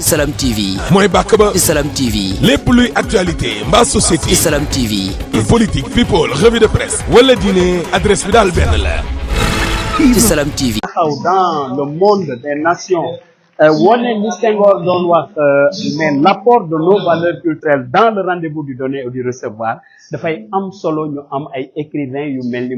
Salam TV. mooy bàkk ba. Salam TV. lépp luy actualité mbaa société. Salam TV. politique people revue de presse. wala diine adresse bi daal benn la. Salam TV. Dans le monde des nations. Wane ni Senghor doon wax mais l'apport de nos valeurs culturelles dans le rendez-vous du donner et du recevoir dafay am solo ñu am ay écrivains yu mel ni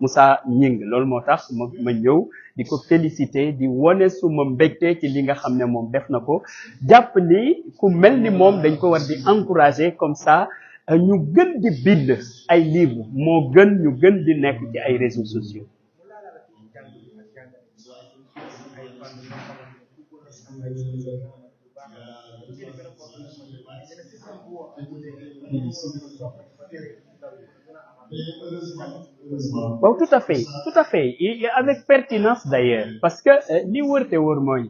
Moussa Gningue loolu moo tax ma ñëw di ko féliciter di wane suma mbégte ci li nga xam ne moom def na ko jàpp ni ku mel ni moom dañ ko war di encourager comme ça ñu gën di bind ay livres moo gën ñu gën di nekk ci ay réseaux sociaux. Bon, tout à fait et avec pertinence d'ailleurs parce que li wër te wër mooy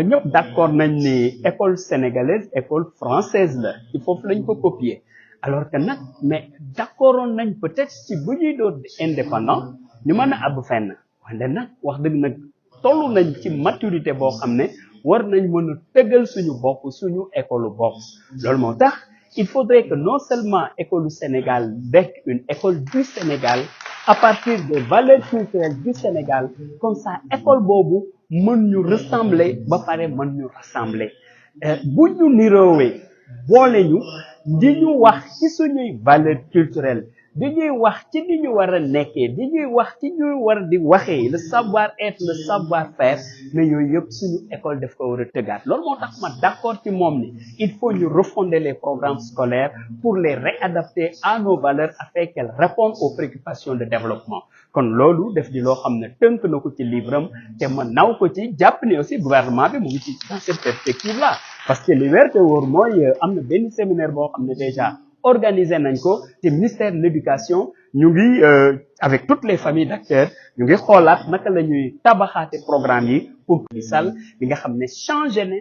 ñëpp d'accord nañ ni école sénégalaise école française la il faut lañ ko copier alors que nag mais d'accordoon nañ peut-être ci bu ñuy doon indépendant ñu mën a àbb fenn wante nag wax dëgg nag tollu nañ ci maturité boo xam ne war nañ mën a tëggal suñu bopp suñu école bopp loolu moo tax il faudrait que non seulement école du Sénégal nekk une école du Sénégal à partir des valeurs culturelles du Sénégal comme ça école boobu mën ñu ressembler ba pare mën ñu rassembler bu ñu niroowee boole ñu di ñu wax ci suñuy valeurs culturelles di ñuy wax ci ni ñu war a nekkee di ñuy wax ci ñu war di waxee le savoir-être le savoir-faire mais yooyu yëpp suñu école daf ko war a tëggaat loolu moo tax ma d'accord ci moom ni il faut ñu refonder les programmes scolaires pour les réadapter à nos valeurs afin qu'elles répondent aux préoccupations de développement kon loolu def di loo xam ne tënk na ko ci livre am te ma naw ko ci jàpp ne aussi gouvernement bi mu ngi ci dans cette perspective là parce que li wér te wóor mooy am na benn séminaire boo xam ne déjà organisé nañ ko te ministère de l'éducation ñu ngi avec toutes les familles d'acteurs ñu ngi xoolaat naka la ñuy tabaxaate programme yi pour que sal bi nga xam ne changé ne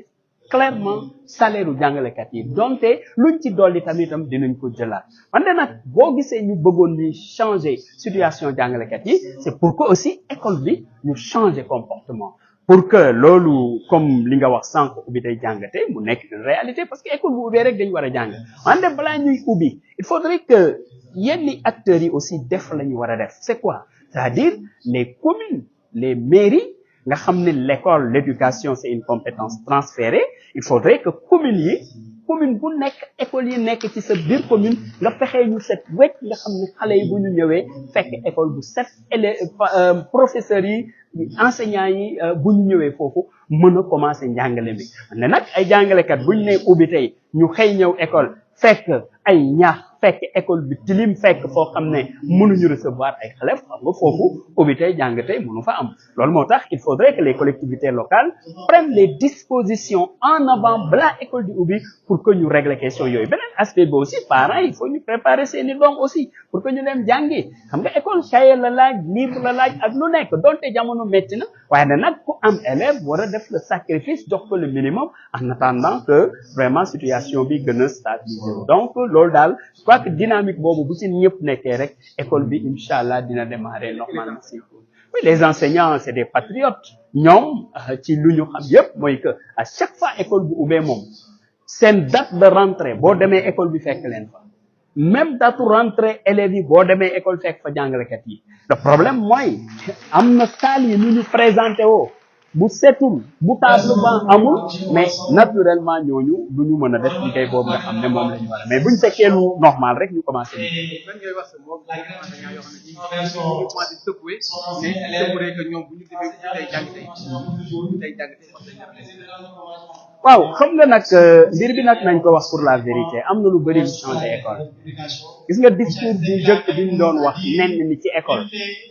clairement salaire u jàngalekat yi donte luñ ci dolli tamitam dinañ ko jëlaat wante nag boo gisee ñu bëggoon ni changer situation jàngalekat yi c'est pour que aussi école bi ñu changer comportement pour que loolu comme li nga wax sànq ubbi day jàngate mu nekk une réalité parce que école bu ubbee rek dañu war a jàng wante balaa ñuy ubbi il faudrait que yenn acteurs yi aussi def la ñu war a def c'est quoi c'est-à-dire les communes les mairies nga xam ne l'école l'éducation c'est une compétence transférée il faudrait que commune bu nekk école yi nekk ci sa biir commune nga fexee ñu set wecc nga xam ne xale yi bu ñu ñëwee fekk école bu set professeurs yi enseignants yi bu ñu ñëwee foofu mën a commencer njàngale bi ne nag ay jàngalekat bu ñu nee ubbi tey ñu xëy ñëw école fekk ay ñaax fekk école bi tilim fekk foo xam ne mënuñu recevoir ay xale xam nga foofu ubbi tey jàng tey mënu fa am loolu moo tax il faudrait que les collectivités locales prennent les dispositions en avant balaa école di ubbi pour que ñu régler question yooyu beneen aspect bi aussi parents il faut ñu préparer seeni doom aussi pour que ñu dem jàngi xam nga école cahier la laaj livre la laaj ak lu nekk donte jamono métti na waaye nag ku am élève war a def le sacrifice jox ko le minimum en attendant que vraiment situation bi gën a stabiliser donc loolu daal je crois que dynamique boobu bu ci ñëpp nekkee rek école bi incha allah dina démarrer normalement si oui les enseignants c'est des patriotes ñoom ci lu ñu xam yëpp mooy que à chaque fois école bu ubbee moom seen date de rentrée boo demee école bi fekk leen fa même date rentrée élèves yi boo demee école fekk fa jàngalekat yi le problème mooy am na salle yi nu ñu présenté woo bu setul bu table banc amul mais naturellement ñooñu du ñu mën a def liggéey boobu nga xam ne moom la ñu war a mais buñ fekkee lu normal rek ñu commencé waaw xam nga nag mbir bi nag nañ ko wax pour la vérité am na lu bari lu changé école gis nga discours bu njëkk bi ñu doon wax nen ni ci école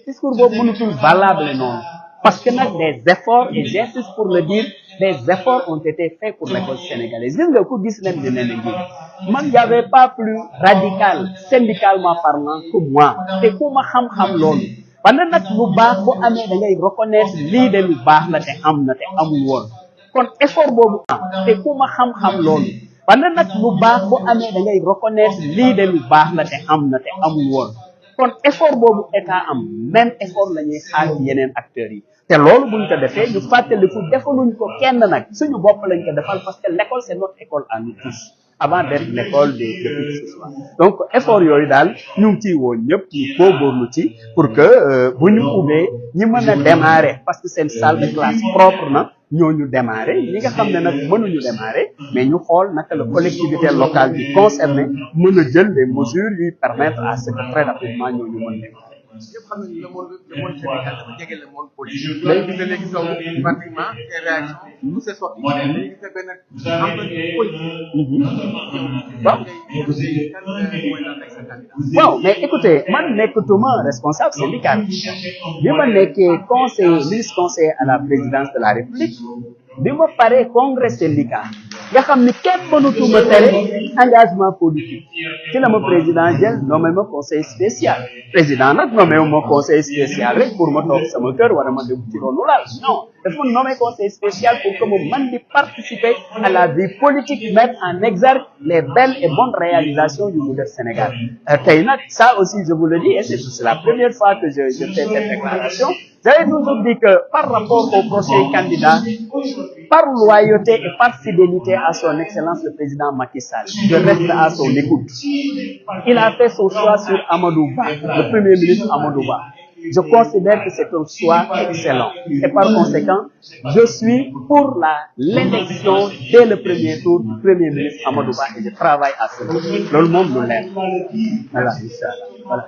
discours boobu mënutul valable noonu parce que nag des efforts et j'insiste pour le dire des efforts ont été faits pour l'école sénégalaise gis nga ku gis leen di nen ngi man y'avait pas plus radical syndicalement parlant que moi te ku ma xam-xam loolu wante nag lu baax bu amee da ngay reconnaître lii de lu baax la te am na te amul woon kon effort boobu am te ku ma xam-xam loolu wante nag lu baax bu amee da ngay reconnaître lii de lu baax la te am na te amul woon kon effort boobu état am même effort la ñuy xaar ci yeneen acteurs yi te loolu buñ ko defee ñu fàttaliku defaluñ ko kenn nag suñu bopp lañ ko defal parce que l'école c'est notre école à nous tous avant d'être l'école de qui que ce soit donc effort yooyu daal ñu ngi ciy woo ñëpp ñu góorgóorlu ci pour que bu ñu ubbee ñi mën a démarrer parce que seen salle de classe propre na ñooñu démarrer ñi nga xam ne nag mënuñu démarrer mais ñu xool naka la collectivité locale bi concernée mën a jël des mesures yuy permettre à ce que très rapidement ñooñu mën démarrer. ñëpp xam nañu le monde syndical dafa jege le monde politique. léegi gis nga léegi sow pratiquement les réactions tout s'est sorti. léegi gis nga benn emprise politique. waaw mais écoutez man nekkatuma responsable syndical bi ma nekkee conseiller ministre conseiller à la présidence de la République bi ma paree congrès syndical nga xam ni kenn mënatuma tere engagement politique ci la ma président jël nommé ma conseil spécial président nag nommé wu ma conseil spécial rek pour ma toog sama kër wala ma dem ci ronu laal non dafa ma nommé conseil spécial pour que mu man di participer à la vie politique mettre en exergue les belles et bonnes réalisations du modèle Sénégal tey nag ça aussi je vous le dis et c'est la première fois que je fais cette déclaration j'avais toujours dit que par rapport au prochain candidat par loyauté et par fidélité à son excellence le président Macky Sall je reste à son écoute il a fait son choix sur Amadou Ba le premier ministre Amadou Ba je considère que c'est un choix excellent et par conséquent je suis pour l'élection dès le premier tour du premier ministre Amadou Ba et je travaille à cela loolu moom lu leer voilà inchallah voilà